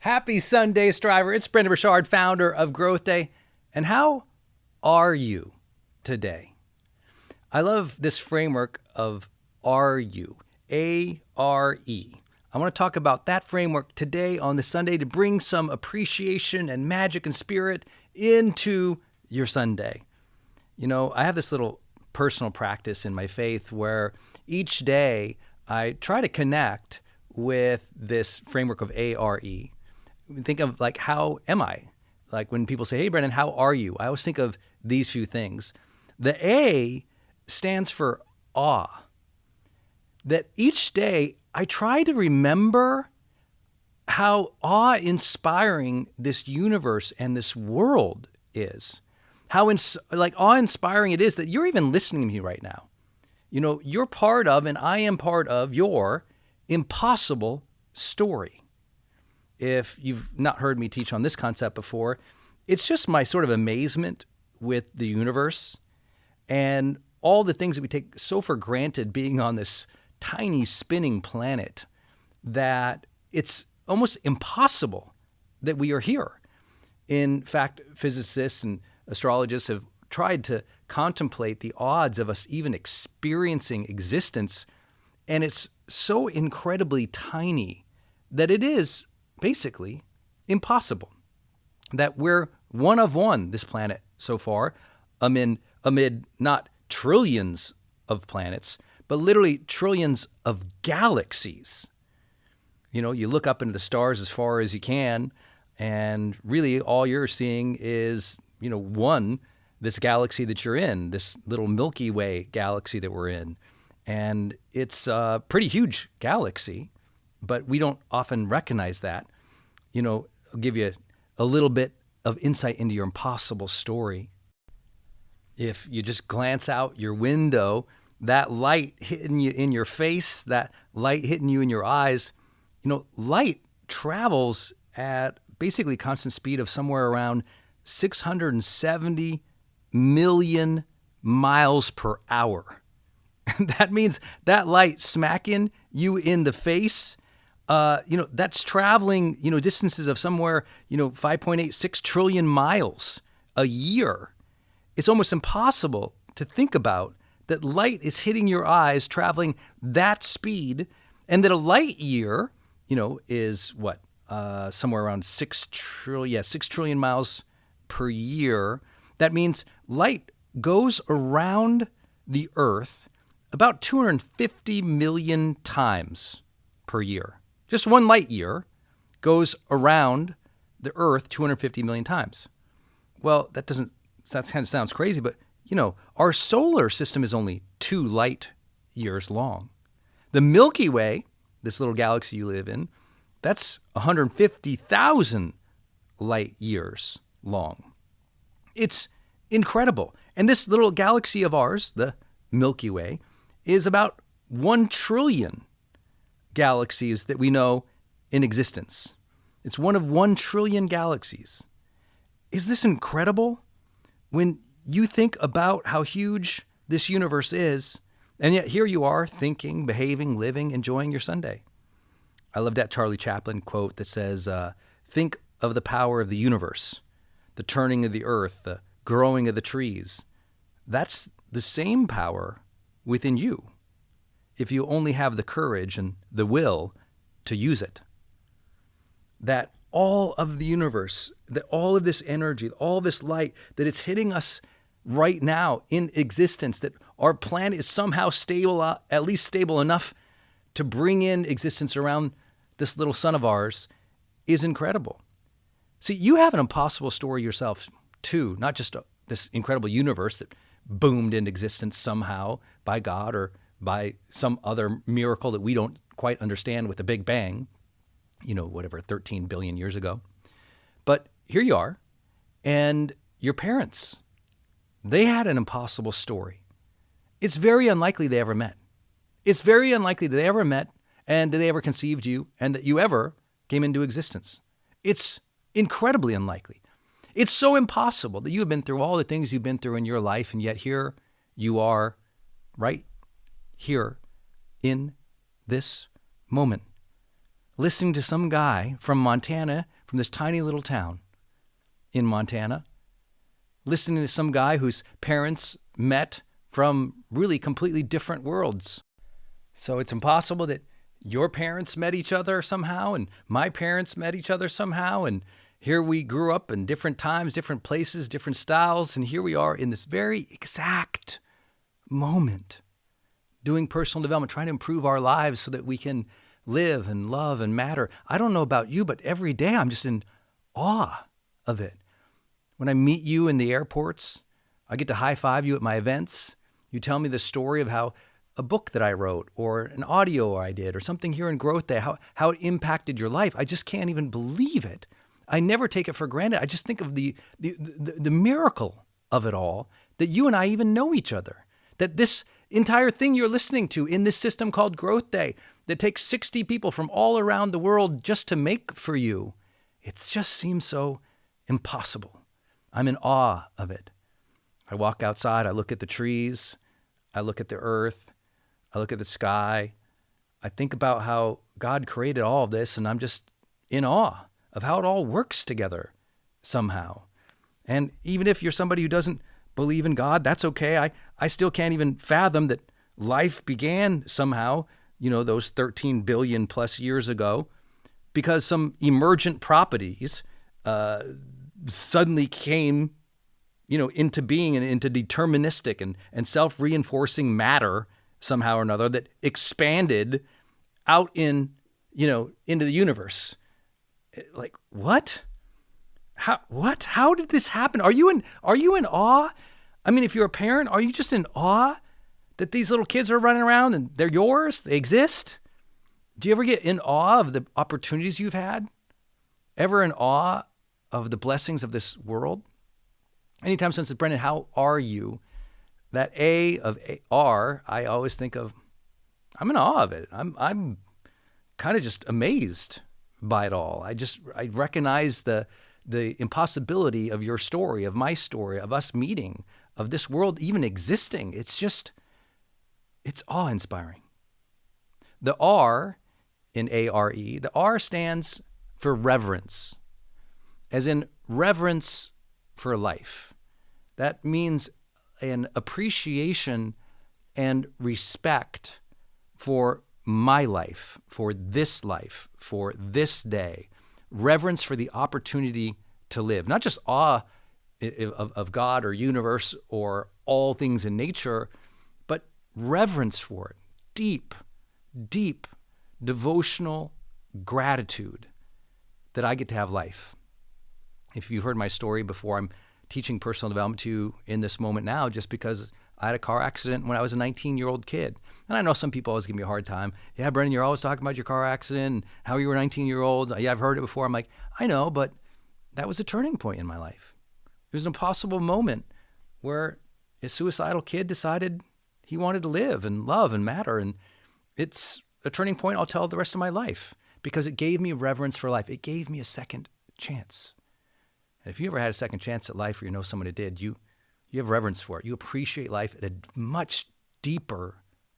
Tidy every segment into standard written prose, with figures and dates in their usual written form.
Happy Sunday, Striver. It's Brendan Burchard, founder of Growth Day. And how are you today? I love this framework of A.R.E. A.R.E. I want to talk about that framework today on this Sunday to bring some appreciation and magic and spirit into your Sunday. You know, I have this little personal practice in my faith where each day I try to connect with this framework of A.R.E. Think of like, how am I? Like when people say, hey, Brendan, how are you? I always think of these few things. The A stands for awe. That each day I try to remember how awe-inspiring this universe and this world is. How awe-inspiring it is that you're even listening to me right now. You know, you're part of, and I am part of, your impossible story. If you've not heard me teach on this concept before, it's just my sort of amazement with the universe and all the things that we take so for granted being on this tiny spinning planet that it's almost impossible that we are here. In fact, physicists and astrologists have tried to contemplate the odds of us even experiencing existence, and it's so incredibly tiny that it is basically impossible. That we're one of one, this planet so far, amid not trillions of planets, but literally trillions of galaxies. You know, you look up into the stars as far as you can, and really all you're seeing is, you know, this galaxy that you're in, this little Milky Way galaxy that we're in. And it's a pretty huge galaxy, but we don't often recognize that. You know, I'll give you a little bit of insight into your impossible story. If you just glance out your window, that light hitting you in your face, that light hitting you in your eyes, you know, light travels at basically constant speed of somewhere around 670 million miles per hour. That means that light smacking you in the face, that's traveling, distances of somewhere, 5.86 trillion miles a year. It's almost impossible to think about that light is hitting your eyes traveling that speed, and that a light year, is what? Somewhere around 6 trillion miles per year. That means light goes around the Earth about 250 million times per year. Just one light year goes around the Earth 250 million times. Well, that kind of sounds crazy, but our solar system is only 2 light years long. The Milky Way, this little galaxy you live in, that's 150,000 light years long. It's incredible. And this little galaxy of ours, the Milky Way, is about 1 trillion galaxies that we know in existence. It's one of 1 trillion galaxies. Is this incredible? When you think about how huge this universe is, and yet here you are thinking, behaving, living, enjoying your Sunday. I love that Charlie Chaplin quote that says, think of the power of the universe, the turning of the earth, the growing of the trees. That's the same power within you, if you only have the courage and the will to use it. That all of the universe, that all of this energy, all this light, that it's hitting us right now in existence, that our planet is somehow stable, at least stable enough to bring in existence around this little sun of ours, is incredible. See, you have an impossible story yourself too, not just this incredible universe that boomed into existence somehow by God or by some other miracle that we don't quite understand with the Big Bang, 13 billion years ago. But here you are, and your parents, they had an impossible story. It's very unlikely they ever met. It's very unlikely that they ever met and that they ever conceived you and that you ever came into existence. It's incredibly unlikely. It's so impossible that you have been through all the things you've been through in your life, and yet here you are, right here in this moment, listening to some guy from Montana from this tiny little town in Montana, listening to some guy whose parents met from really completely different worlds. So it's impossible that your parents met each other somehow and my parents met each other somehow. And here we grew up in different times, different places, different styles. And here we are in this very exact moment doing personal development, trying to improve our lives so that we can live and love and matter. I don't know about you, but every day I'm just in awe of it. When I meet you in the airports, I get to high five you at my events. You tell me the story of how a book that I wrote or an audio I did or something here in Growth Day, how it impacted your life. I just can't even believe it. I never take it for granted. I just think of the miracle of it all, that you and I even know each other, that this entire thing you're listening to in this system called Growth Day that takes 60 people from all around the world just to make for you, it just seems so impossible. I'm in awe of it. I walk outside, I look at the trees, I look at the earth, I look at the sky. I think about how God created all of this, and I'm just in awe of how it all works together somehow. And even if you're somebody who doesn't believe in God, that's okay. I still can't even fathom that life began somehow, those 13 billion plus years ago, because some emergent properties suddenly came, into being and into deterministic and self-reinforcing matter somehow or another that expanded out into the universe. Like, what? How did this happen? Are you in awe? I mean, if you're a parent, are you just in awe that these little kids are running around and they're yours? They exist? Do you ever get in awe of the opportunities you've had? Ever in awe of the blessings of this world? Anytime someone says, Brendan, how are you? That A of R, I always think of, I'm in awe of it. I'm kind of just amazed by it all. I recognize the impossibility of your story, of my story, of us meeting, of this world even existing. It's awe-inspiring. The R in A.R.E, the R stands for reverence, as in reverence for life. That means an appreciation and respect for my life, for this day, reverence for the opportunity to live, not just awe of God or universe or all things in nature, but reverence for it, deep devotional gratitude that I get to have life. If you've heard my story before, I'm teaching personal development to you in this moment now just because I had a car accident when I was a 19-year-old kid. And I know some people always give me a hard time. Yeah, Brendan, you're always talking about your car accident and how you were 19-year-olds. Yeah, I've heard it before. I'm like, I know, but that was a turning point in my life. It was an impossible moment where a suicidal kid decided he wanted to live and love and matter. And it's a turning point I'll tell the rest of my life because it gave me reverence for life. It gave me a second chance. And if you ever had a second chance at life or you know someone who did, you have reverence for it. You appreciate life at a much deeper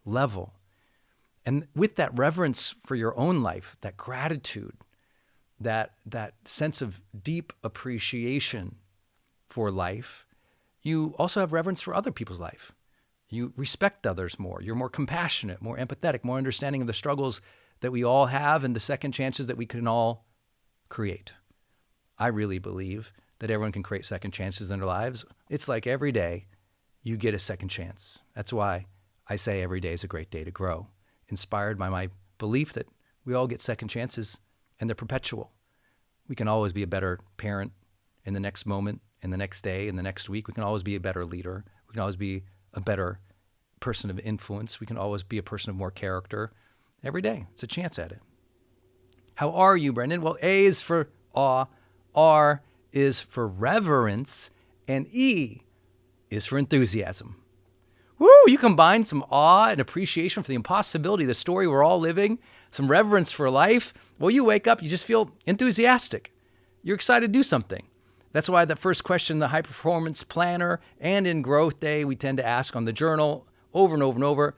level. And with that reverence for your own life, that gratitude, that sense of deep appreciation for life, you also have reverence for other people's life. You respect others more. You're more compassionate, more empathetic, more understanding of the struggles that we all have and the second chances that we can all create. I really believe that everyone can create second chances in their lives. It's like every day you get a second chance. That's why I say every day is a great day to grow, inspired by my belief that we all get second chances and they're perpetual. We can always be a better parent in the next moment, in the next day, in the next week. We can always be a better leader. We can always be a better person of influence. We can always be a person of more character. Every day, it's a chance at it. How are you, Brendan? Well, A is for awe, R is for reverence, and E is for enthusiasm. Woo! You combine some awe and appreciation for the impossibility of the story we're all living, some reverence for life. Well, you wake up, you just feel enthusiastic. You're excited to do something. That's why the first question in the High Performance Planner and in Growth Day, we tend to ask on the journal over and over and over,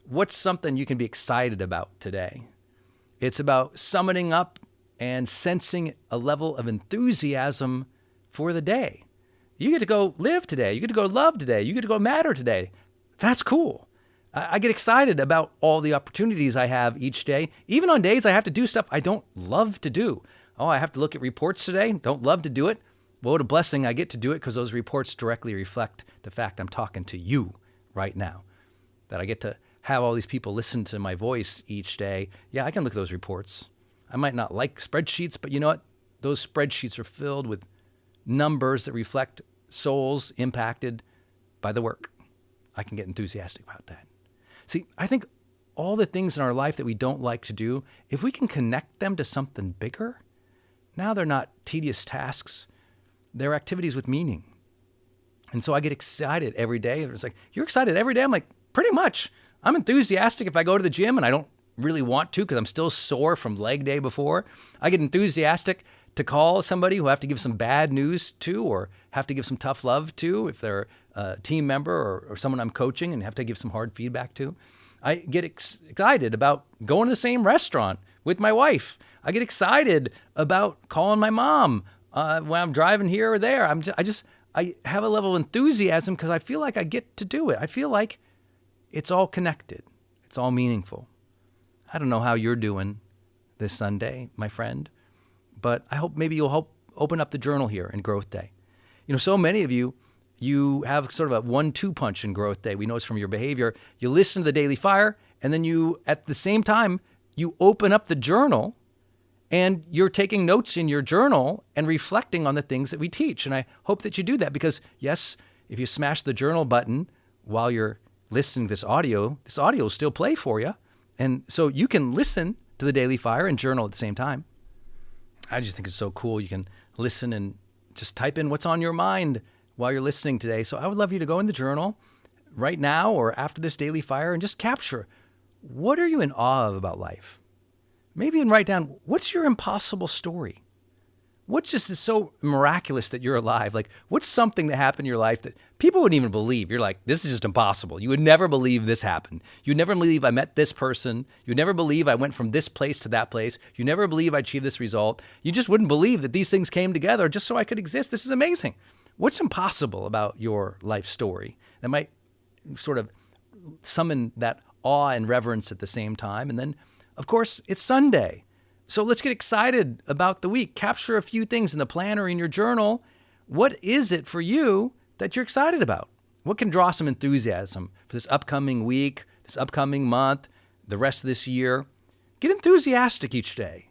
what's something you can be excited about today? It's about summoning up and sensing a level of enthusiasm for the day. You get to go live today. You get to go love today. You get to go matter today. That's cool. I get excited about all the opportunities I have each day, even on days I have to do stuff I don't love to do. Oh, I have to look at reports today. Don't love to do it. Well, what a blessing I get to do it, because those reports directly reflect the fact I'm talking to you right now, that I get to have all these people listen to my voice each day. Yeah, I can look at those reports. I might not like spreadsheets, but you know what? Those spreadsheets are filled with numbers that reflect souls impacted by the work. I can get enthusiastic about that. See, I think all the things in our life that we don't like to do, if we can connect them to something bigger, now they're not tedious tasks. They're activities with meaning. And so I get excited every day. It's like, you're excited every day? I'm like, pretty much. I'm enthusiastic if I go to the gym and I don't really want to because I'm still sore from leg day before. I get enthusiastic to call somebody who I have to give some bad news to or have to give some tough love to if they're a team member or someone I'm coaching and have to give some hard feedback to. I get excited about going to the same restaurant with my wife. I get excited about calling my mom when I'm driving here or there. I have a level of enthusiasm because I feel like I get to do it. I feel like it's all connected. It's all meaningful. I don't know how you're doing this Sunday, my friend, but I hope maybe you'll help open up the journal here in Growth Day. You know, so many of you have sort of a 1-2 punch in Growth Day. We know it's from your behavior. You listen to the Daily Fire, and then you, at the same time, you open up the journal, and you're taking notes in your journal and reflecting on the things that we teach. And I hope that you do that because, yes, if you smash the journal button while you're listening to this audio will still play for you. And so you can listen to the Daily Fire and journal at the same time. I just think it's so cool. You can listen and just type in what's on your mind while you're listening today. So I would love you to go in the journal right now or after this Daily Fire and just capture, what are you in awe of about life? Maybe even write down, what's your impossible story? What just is so miraculous that you're alive? Like, what's something that happened in your life that people wouldn't even believe? You're like, this is just impossible. You would never believe this happened. You'd never believe I met this person. You'd never believe I went from this place to that place. You never believe I achieved this result. You just wouldn't believe that these things came together just so I could exist. This is amazing. What's impossible about your life story that might sort of summon that awe and reverence at the same time? And then, of course, it's Sunday. So let's get excited about the week. Capture a few things in the planner, in your journal. What is it for you that you're excited about? What can draw some enthusiasm for this upcoming week, this upcoming month, the rest of this year? Get enthusiastic each day.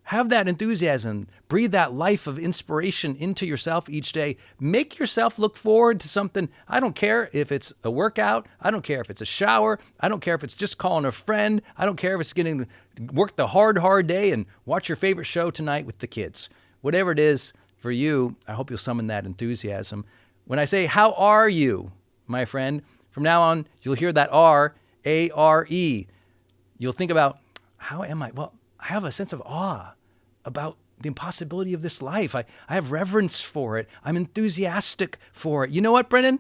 Have that enthusiasm. Breathe that life of inspiration into yourself each day. Make yourself look forward to something. I don't care if it's a workout. I don't care if it's a shower. I don't care if it's just calling a friend. I don't care if it's getting to work the hard day and watch your favorite show tonight with the kids. Whatever it is for you, I hope you'll summon that enthusiasm. When I say, how are you, my friend? From now on, you'll hear that R, A.R.E. You'll think about, how am I? Well, I have a sense of awe about the impossibility of this life. I have reverence for it. I'm enthusiastic for it. You know what, Brendan?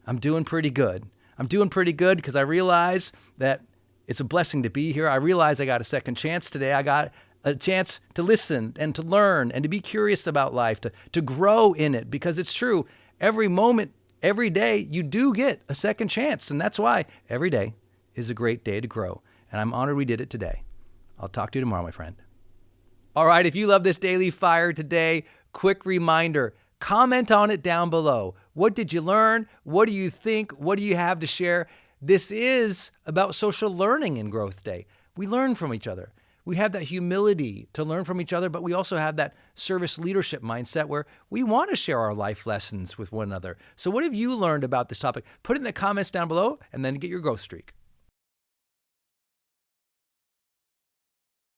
I'm doing pretty good. I'm doing pretty good because I realize that it's a blessing to be here. I realize I got a second chance today. I got a chance to listen and to learn and to be curious about life, to grow in it, because it's true. Every moment, every day, you do get a second chance. And that's why every day is a great day to grow. And I'm honored we did it today. I'll talk to you tomorrow, my friend. All right, if you love this Daily Fire today, quick reminder, comment on it down below. What did you learn? What do you think? What do you have to share? This is about social learning in Growth Day. We learn from each other. We have that humility to learn from each other, but we also have that service leadership mindset where we want to share our life lessons with one another. So what have you learned about this topic? Put it in the comments down below and then get your growth streak.